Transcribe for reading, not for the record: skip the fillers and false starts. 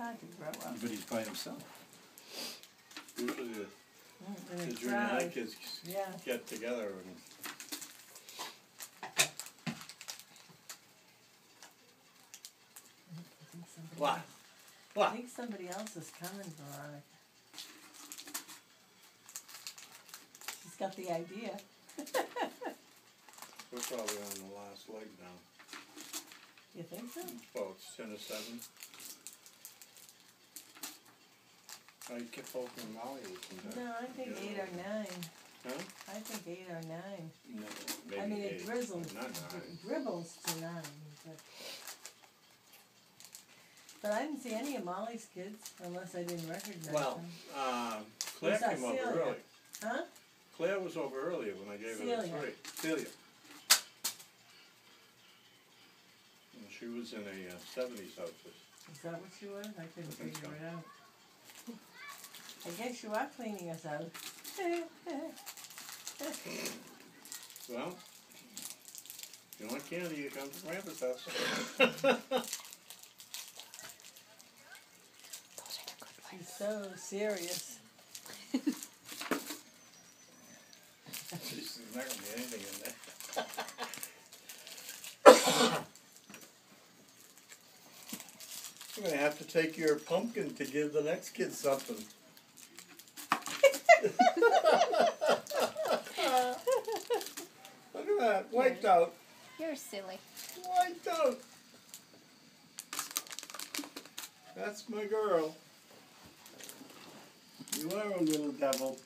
hard to grow up. But he's by himself. Usually In the a junior high crowd. kids Yeah. get together and what? I What? think somebody else is coming, Veronica. She's got the idea. We're probably on the last leg now. You think so? Well, it's 10 to 7. I kept hoping Molly would come back. No, I think 8 or 9. Huh? I think 8 or 9. No, maybe I mean, 8. it drizzles. Not 9. Dribbles to 9. But I didn't see any of Molly's kids, unless I didn't recognize Well, them. Claire Was that came over Celia? early. Huh? Claire was over earlier when I gave her the Celia. 3. Celia. And she was in a 70s outfit. Is that what she was? I couldn't think figure so. it out. I guess you are cleaning us out. Well, if you want candy, you come to Grandpa's house. She's so serious. There's not going to be anything in there. You're going to have to take your pumpkin to give the next kid something. Look at that, wiped out. You're silly. Wiped out. That's my girl. You are a little devil.